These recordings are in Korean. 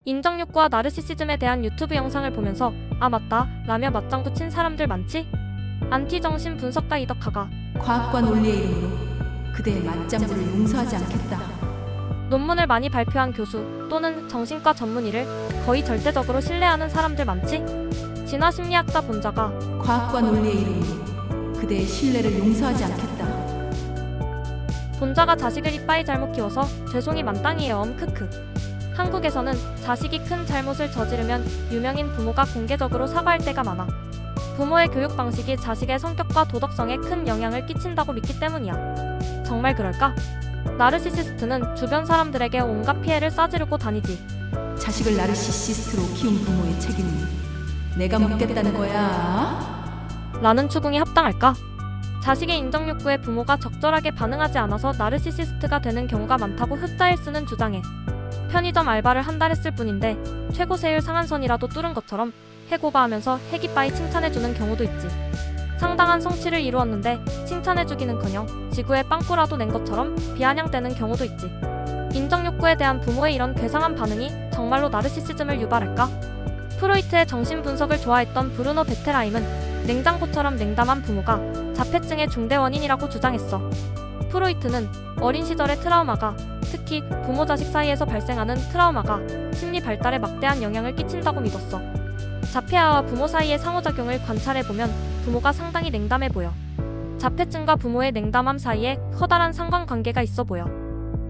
인정욕구와 나르시시즘에 대한 유튜브 영상을 보면서 아 맞다 라며 맞장구 친 사람들 많지? 안티정신 분석가 이덕화가 과학과 논리의 이름으로 그대의 맞장구를 용서하지 않겠다. 논문을 많이 발표한 교수 또는 정신과 전문의를 거의 절대적으로 신뢰하는 사람들 많지? 진화심리학자 본자가 과학과 논리의 이름으로 그대의 신뢰를 용서하지 않겠다. 본자가 자식을 이빠이 잘못 키워서 죄송이 만땅이에요 크크. 한국에서는 자식이 큰 잘못을 저지르면 유명인 부모가 공개적으로 사과할 때가 많아. 부모의 교육 방식이 자식의 성격과 도덕성에 큰 영향을 끼친다고 믿기 때문이야. 정말 그럴까? 나르시시스트는 주변 사람들에게 온갖 피해를 싸지르고 다니지. 자식을 나르시시스트로 키운 부모의 책임은 내가 묻겠다는 거야. 라는 추궁이 합당할까? 자식의 인정욕구에 부모가 적절하게 반응하지 않아서 나르시시스트가 되는 경우가 많다고 흑자일스는 주장해. 편의점 알바를 한 달 했을 뿐인데 최고 세율 상한선이라도 뚫은 것처럼 해고바하면서 해기빠이 칭찬해주는 경우도 있지. 상당한 성취를 이루었는데 칭찬해주기는커녕 지구에 빵꾸라도 낸 것처럼 비아냥대는 경우도 있지. 인정욕구에 대한 부모의 이런 괴상한 반응이 정말로 나르시시즘을 유발할까? 프로이트의 정신분석을 좋아했던 브루노 베테라임은 냉장고처럼 냉담한 부모가 자폐증의 중대 원인이라고 주장했어. 프로이트는 어린 시절의 트라우마가 특히 부모 자식 사이에서 발생하는 트라우마가 심리 발달에 막대한 영향을 끼친다고 믿었어. 자폐아와 부모 사이의 상호작용을 관찰해보면 부모가 상당히 냉담해 보여. 자폐증과 부모의 냉담함 사이에 커다란 상관관계가 있어 보여.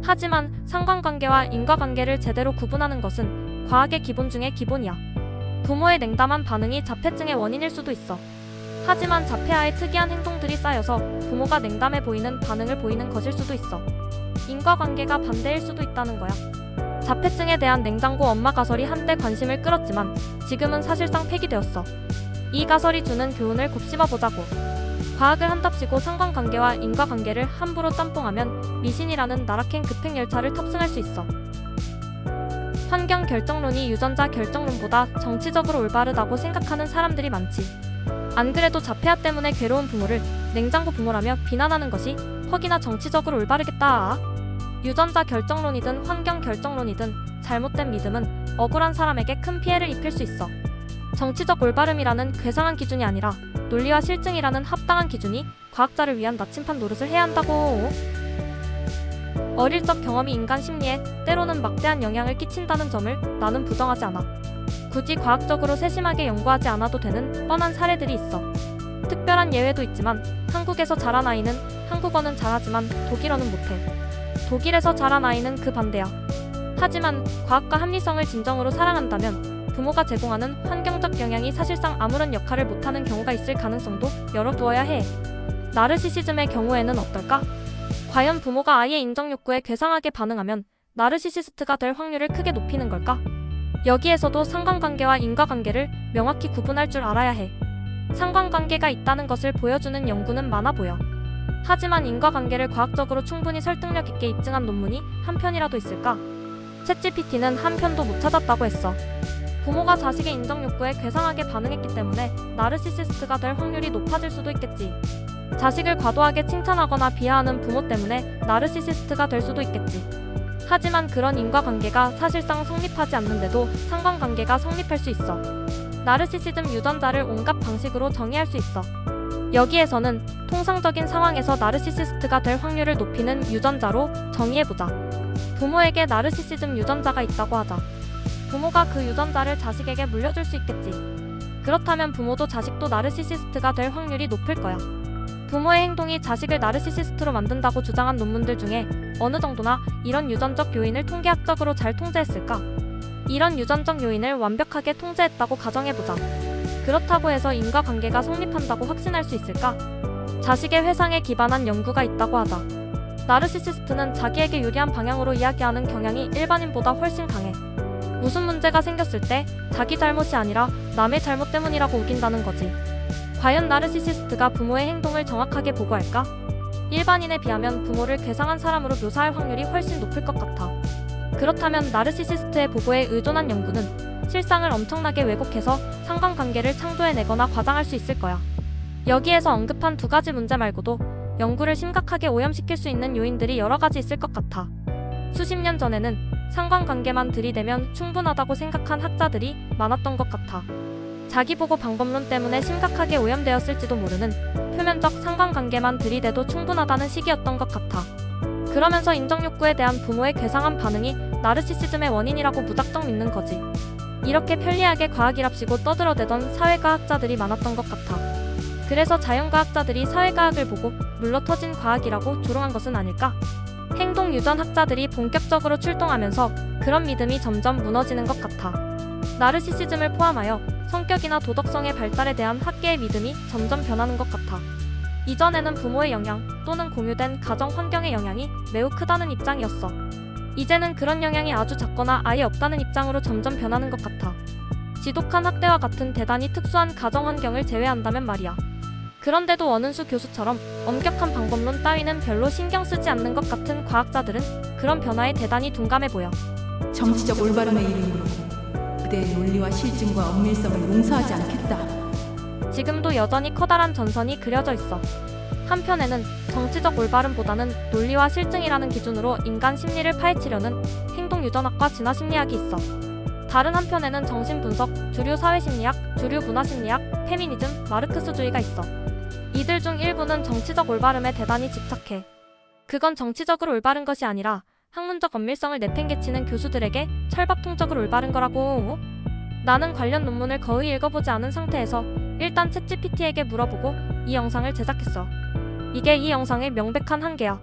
하지만 상관관계와 인과관계를 제대로 구분하는 것은 과학의 기본 중의 기본이야. 부모의 냉담한 반응이 자폐증의 원인일 수도 있어. 하지만 자폐아의 특이한 행동들이 쌓여서 부모가 냉담해 보이는 반응을 보이는 것일 수도 있어. 인과관계가 반대일 수도 있다는 거야. 자폐증에 대한 냉장고 엄마 가설이 한때 관심을 끌었지만 지금은 사실상 폐기되었어. 이 가설이 주는 교훈을 곱씹어보자고. 과학을 한답시고 상관관계와 인과관계를 함부로 짬뽕하면 미신이라는 나락행 급행열차를 탑승할 수 있어. 환경 결정론이 유전자 결정론보다 정치적으로 올바르다고 생각하는 사람들이 많지. 안 그래도 자폐아 때문에 괴로운 부모를 냉장고 부모라며 비난하는 것이 퍽이나 정치적으로 올바르겠다. 유전자 결정론이든 환경 결정론이든 잘못된 믿음은 억울한 사람에게 큰 피해를 입힐 수 있어. 정치적 올바름이라는 괴상한 기준이 아니라 논리와 실증이라는 합당한 기준이 과학자를 위한 나침판 노릇을 해야 한다고. 어릴 적 경험이 인간 심리에 때로는 막대한 영향을 끼친다는 점을 나는 부정하지 않아. 굳이 과학적으로 세심하게 연구하지 않아도 되는 뻔한 사례들이 있어. 특별한 예외도 있지만 한국에서 자란 아이는 한국어는 잘하지만 독일어는 못해. 독일에서 자란 아이는 그 반대야. 하지만 과학과 합리성을 진정으로 사랑한다면 부모가 제공하는 환경적 영향이 사실상 아무런 역할을 못하는 경우가 있을 가능성도 열어두어야 해. 나르시시즘의 경우에는 어떨까? 과연 부모가 아이의 인정욕구에 괴상하게 반응하면 나르시시스트가 될 확률을 크게 높이는 걸까? 여기에서도 상관관계와 인과관계를 명확히 구분할 줄 알아야 해. 상관관계가 있다는 것을 보여주는 연구는 많아 보여. 하지만 인과관계를 과학적으로 충분히 설득력 있게 입증한 논문이 한 편이라도 있을까? 챗GPT는 한 편도 못 찾았다고 했어. 부모가 자식의 인정욕구에 괴상하게 반응했기 때문에 나르시시스트가 될 확률이 높아질 수도 있겠지. 자식을 과도하게 칭찬하거나 비하하는 부모 때문에 나르시시스트가 될 수도 있겠지. 하지만 그런 인과관계가 사실상 성립하지 않는데도 상관관계가 성립할 수 있어. 나르시시즘 유전자를 온갖 방식으로 정의할 수 있어. 여기에서는 통상적인 상황에서 나르시시스트가 될 확률을 높이는 유전자로 정의해보자. 부모에게 나르시시즘 유전자가 있다고 하자. 부모가 그 유전자를 자식에게 물려줄 수 있겠지. 그렇다면 부모도 자식도 나르시시스트가 될 확률이 높을 거야. 부모의 행동이 자식을 나르시시스트로 만든다고 주장한 논문들 중에 어느 정도나 이런 유전적 요인을 통계학적으로 잘 통제했을까? 이런 유전적 요인을 완벽하게 통제했다고 가정해보자. 그렇다고 해서 인과관계가 성립한다고 확신할 수 있을까? 자식의 회상에 기반한 연구가 있다고 하자. 나르시시스트는 자기에게 유리한 방향으로 이야기하는 경향이 일반인보다 훨씬 강해. 무슨 문제가 생겼을 때 자기 잘못이 아니라 남의 잘못 때문이라고 우긴다는 거지. 과연 나르시시스트가 부모의 행동을 정확하게 보고할까? 일반인에 비하면 부모를 괴상한 사람으로 묘사할 확률이 훨씬 높을 것 같아. 그렇다면 나르시시스트의 보고에 의존한 연구는 실상을 엄청나게 왜곡해서 상관관계를 창조해내거나 과장할 수 있을 거야. 여기에서 언급한 두 가지 문제 말고도 연구를 심각하게 오염시킬 수 있는 요인들이 여러 가지 있을 것 같아. 수십 년 전에는 상관관계만 들이대면 충분하다고 생각한 학자들이 많았던 것 같아. 자기 보고 방법론 때문에 심각하게 오염되었을지도 모르는 표면적 상관관계만 들이대도 충분하다는 식이었던 것 같아. 그러면서 인정욕구에 대한 부모의 괴상한 반응이 나르시시즘의 원인이라고 무작정 믿는 거지. 이렇게 편리하게 과학이랍시고 떠들어대던 사회과학자들이 많았던 것 같아. 그래서 자연과학자들이 사회과학을 보고 물러터진 과학이라고 조롱한 것은 아닐까? 행동유전학자들이 본격적으로 출동하면서 그런 믿음이 점점 무너지는 것 같아. 나르시시즘을 포함하여 성격이나 도덕성의 발달에 대한 학계의 믿음이 점점 변하는 것 같아. 이전에는 부모의 영향 또는 공유된 가정 환경의 영향이 매우 크다는 입장이었어. 이제는 그런 영향이 아주 작거나 아예 없다는 입장으로 점점 변하는 것 같아. 지독한 학대와 같은 대단히 특수한 가정 환경을 제외한다면 말이야. 그런데도 원은수 교수처럼 엄격한 방법론 따위는 별로 신경 쓰지 않는 것 같은 과학자들은 그런 변화에 대단히 둔감해 보여. 정치적 올바름의 이름으로 그대의 논리와 실증과 엄밀성을 용서하지 않겠다. 지금도 여전히 커다란 전선이 그려져 있어. 한편에는 정치적 올바름보다는 논리와 실증이라는 기준으로 인간 심리를 파헤치려는 행동유전학과 진화심리학이 있어. 다른 한편에는 정신분석, 주류 사회심리학, 주류 문화심리학, 페미니즘, 마르크스주의가 있어. 이들 중 일부는 정치적 올바름에 대단히 집착해. 그건 정치적으로 올바른 것이 아니라 학문적 엄밀성을 내팽개치는 교수들에게 철밥통적으로 올바른 거라고. 나는 관련 논문을 거의 읽어보지 않은 상태에서 일단 챗GPT에게 물어보고 이 영상을 제작했어. 이게 이 영상의 명백한 한계야.